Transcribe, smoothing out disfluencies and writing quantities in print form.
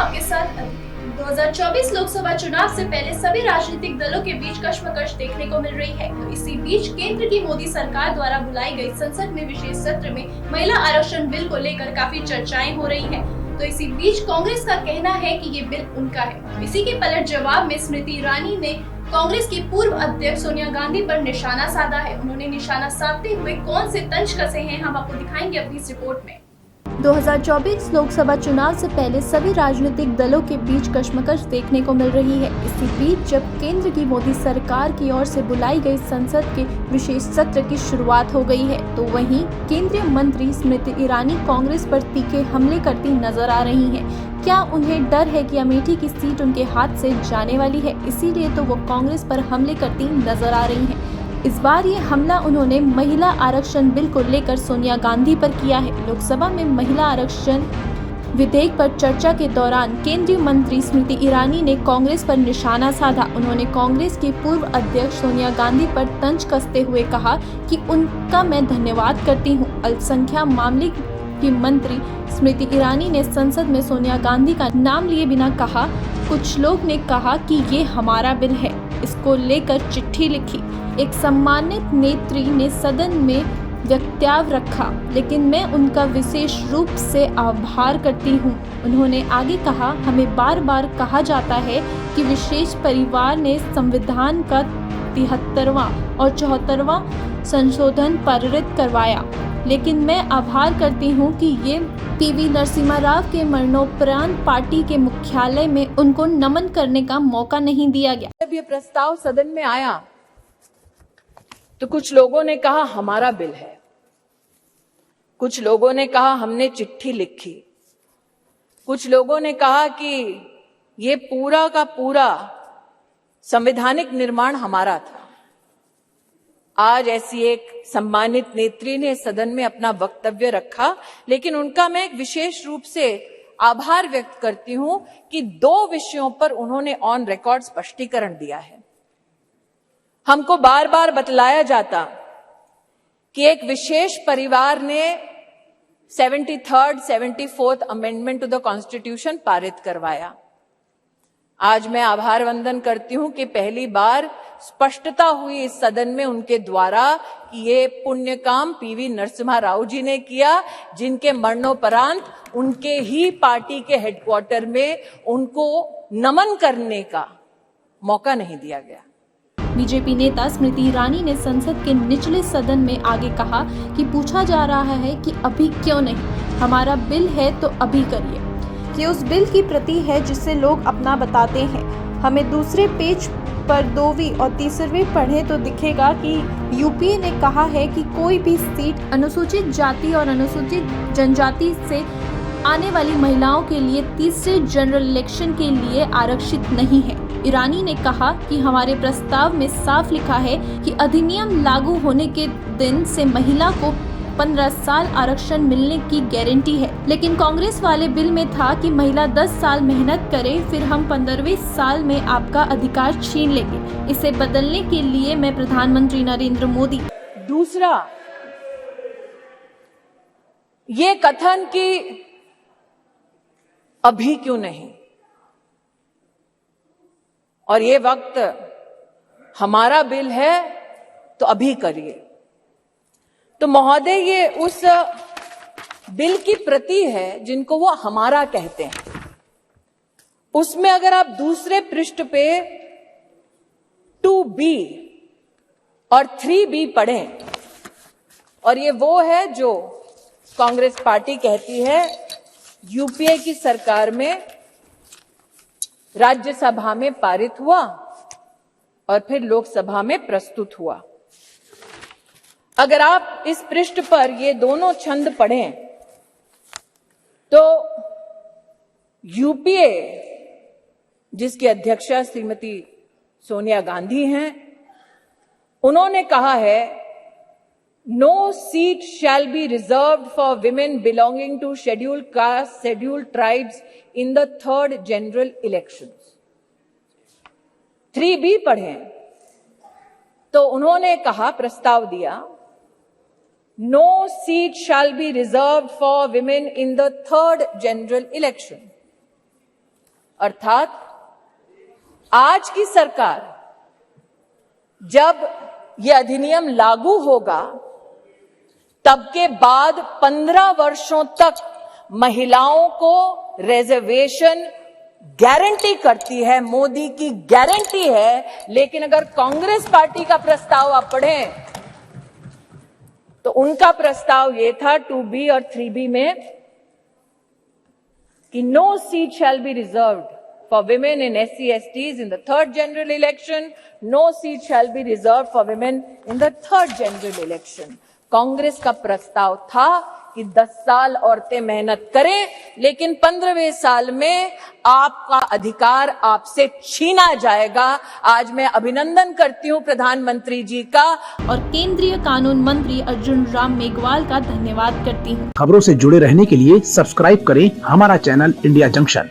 आपके साथ। 2024 लोकसभा चुनाव से पहले सभी राजनीतिक दलों के बीच कश्मकश देखने को मिल रही है। तो इसी बीच केंद्र की मोदी सरकार द्वारा बुलाई गई संसद में विशेष सत्र में महिला आरक्षण बिल को लेकर काफी चर्चाएं हो रही हैं। तो इसी बीच कांग्रेस का कहना है कि ये बिल उनका है। इसी के पलट जवाब में स्मृति ईरानी ने कांग्रेस की पूर्व अध्यक्ष सोनिया गांधी पर निशाना साधा है। उन्होंने निशाना साधते हुए कौन से तंज कसे हैं, हम आपको दिखाएंगे अपनी इस रिपोर्ट में। 2024 लोकसभा चुनाव से पहले सभी राजनीतिक दलों के बीच कश्मकश देखने को मिल रही है। इसी बीच जब केंद्र की मोदी सरकार की ओर से बुलाई गई संसद के विशेष सत्र की शुरुआत हो गई है, तो वहीं केंद्रीय मंत्री स्मृति ईरानी कांग्रेस पर तीखे हमले करती नजर आ रही हैं। क्या उन्हें डर है कि अमेठी की सीट उनके हाथ से जाने वाली है, इसीलिए तो वो कांग्रेस पर हमले करती नजर आ रही हैं। इस बार ये हमला उन्होंने महिला आरक्षण बिल को लेकर सोनिया गांधी पर किया है। लोकसभा में महिला आरक्षण विधेयक पर चर्चा के दौरान केंद्रीय मंत्री स्मृति ईरानी ने कांग्रेस पर निशाना साधा। उन्होंने कांग्रेस की पूर्व अध्यक्ष सोनिया गांधी पर तंज कसते हुए कहा कि उनका मैं धन्यवाद करती हूं। अल्पसंख्यक मामले की मंत्री स्मृति ईरानी ने संसद में सोनिया गांधी का नाम लिए बिना कहा, कुछ लोग ने कहा कि ये हमारा बिल है, इसको लेकर चिट्ठी लिखी। एक सम्मानित नेत्री ने सदन में वक्तव्य रखा, लेकिन मैं उनका विशेष रूप से आभार करती हूँ। उन्होंने आगे कहा, हमें बार बार कहा जाता है कि विशेष परिवार ने संविधान का 73वां और 74वां संशोधन पारित करवाया, लेकिन मैं आभार करती हूँ कि ये पीवी नरसिम्हा राव के मरणोपरांत पार्टी के मुख्यालय में उनको नमन करने का मौका नहीं दिया गया। जब ये प्रस्ताव सदन में आया तो कुछ लोगों ने कहा हमारा बिल है, कुछ लोगों ने कहा हमने चिट्ठी लिखी, कुछ लोगों ने कहा कि ये पूरा का पूरा संवैधानिक निर्माण हमारा था। आज ऐसी एक सम्मानित नेत्री ने सदन में अपना वक्तव्य रखा, लेकिन उनका मैं एक विशेष रूप से आभार व्यक्त करती हूं कि 2 विषयों पर उन्होंने ऑन रिकॉर्ड स्पष्टीकरण दिया है। हमको बार बार बतलाया जाता कि एक विशेष परिवार ने 73rd 74th amendment to the constitution पारित करवाया। आज मैं आभार वंदन करती हूं कि पहली बार स्पष्टता हुई इस सदन में उनके द्वारा कि ये पुण्य काम पीवी नरसिम्हा राव जी ने किया, जिनके मरणोपरांत उनके ही पार्टी के हेडक्वार्टर में उनको नमन करने का मौका नहीं दिया गया। बीजेपी नेता स्मृति ईरानी ने संसद के निचले सदन में आगे कहा कि पूछा जा रहा है कि अभी क्यों नहीं, हमारा बिल है तो अभी करिए। ये उस बिल की प्रति है जिसे लोग अपना बताते हैं। हमें दूसरे पेज पर 2वीं और 3वीं पढ़ें तो दिखेगा कि यूपीए ने कहा है कि कोई भी सीट अनुसूचित जाति और अनुसूचित जनजाति से आने वाली महिलाओं के लिए तीसरे जनरल इलेक्शन के लिए आरक्षित नहीं है। ईरानी ने कहा कि हमारे प्रस्ताव में साफ लिखा है कि अधिनियम लागू होने के दिन से महिला को 15 साल आरक्षण मिलने की गारंटी है, लेकिन कांग्रेस वाले बिल में था कि महिला 10 साल मेहनत करे, फिर हम 15वें साल में आपका अधिकार छीन लेंगे। इसे बदलने के लिए मैं प्रधानमंत्री नरेंद्र मोदी। दूसरा, ये कथन कि अभी क्यों नहीं और ये वक्त हमारा बिल है तो अभी करिए, तो महोदय ये उस बिल की प्रति है जिनको वो हमारा कहते हैं। उसमें अगर आप दूसरे पृष्ठ पे 2B और 3B पढ़ें, और ये वो है जो कांग्रेस पार्टी कहती है यूपीए की सरकार में राज्यसभा में पारित हुआ और फिर लोकसभा में प्रस्तुत हुआ। अगर आप इस पृष्ठ पर ये दोनों छंद पढ़ें तो यूपीए, जिसकी अध्यक्षा श्रीमती सोनिया गांधी हैं, उन्होंने कहा है No seat shall be reserved for women belonging to scheduled castes, scheduled tribes in the 3rd general elections. 3B पढ़ें तो उन्होंने कहा, प्रस्ताव दिया, No seat shall be reserved for women in the 3rd general election. अर्थात आज की सरकार जब ये अधिनियम लागू होगा तब के बाद 15 वर्षों तक महिलाओं को रिजर्वेशन गारंटी करती है, मोदी की गारंटी है। लेकिन अगर कांग्रेस पार्टी का प्रस्ताव आप पढ़ें तो उनका प्रस्ताव ये था 2B और 3B में कि no seat shall be reserved for women in SC STs in the third general election, no seat shall be reserved for women in the third general election. Congress का प्रस्ताव था कि 10 साल औरतें मेहनत करें, लेकिन 15वें साल में आपका अधिकार आपसे छीना जाएगा। आज मैं अभिनंदन करती हूं प्रधानमंत्री जी का और केंद्रीय कानून मंत्री अर्जुन राम मेघवाल का धन्यवाद करती हूं। खबरों से जुड़े रहने के लिए सब्सक्राइब करें हमारा चैनल इंडिया जंक्शन।